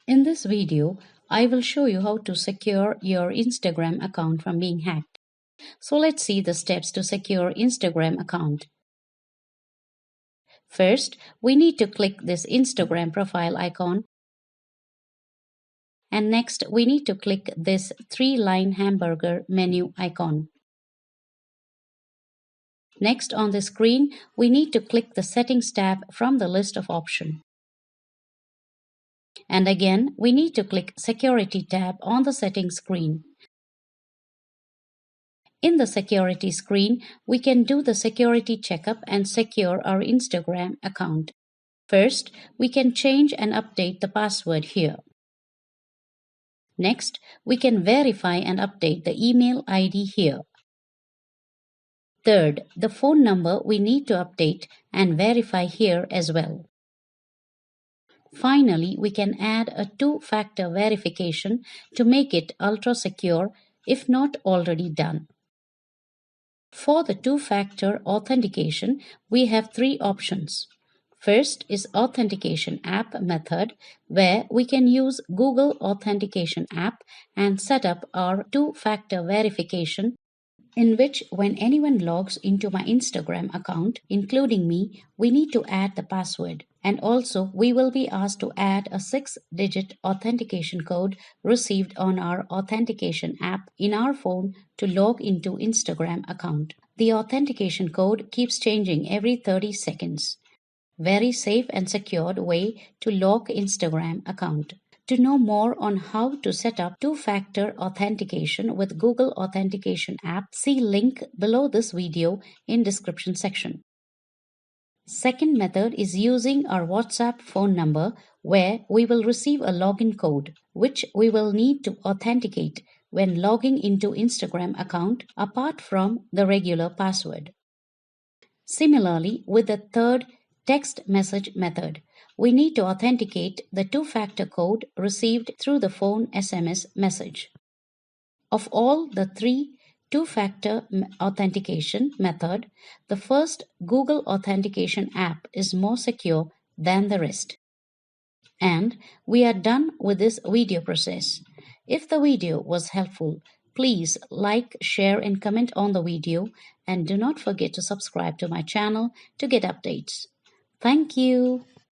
In this video, I will show you how to secure your Instagram account from being hacked. So let's see the steps to secure Instagram account. First, we need to click this Instagram profile icon. And next, we need to click this 3-line hamburger menu icon. Next on the screen, we need to click the Settings tab from the list of options. And again, we need to click Security tab on the Settings screen. In the Security screen, we can do the security checkup and secure our Instagram account. First, we can change and update the password here. Next, we can verify and update the email ID here. Third, the phone number we need to update and verify here as well. Finally, we can add a two-factor verification to make it ultra secure if not already done. For the two-factor authentication, we have three options. First is Authentication App method, where we can use Google Authentication app and set up our two-factor verification, in which when anyone logs into my Instagram account, including me, we need to add the password. And also, we will be asked to add a 6-digit authentication code received on our authentication app in our phone to log into Instagram account. The authentication code keeps changing every 30 seconds. Very safe and secured way to log Instagram account. To know more on how to set up two-factor authentication with Google Authentication app, see link below this video in description section. Second method is using our WhatsApp phone number, where we will receive a login code, which we will need to authenticate when logging into Instagram account apart from the regular password. Similarly, with the third text message method, we need to authenticate the two-factor code received through the phone SMS message. Of all the three two-factor authentication method, the first Google Authentication app is more secure than the rest. And we are done with this video process. If the video was helpful, please like, share and comment on the video, and do not forget to subscribe to my channel to get updates. Thank you.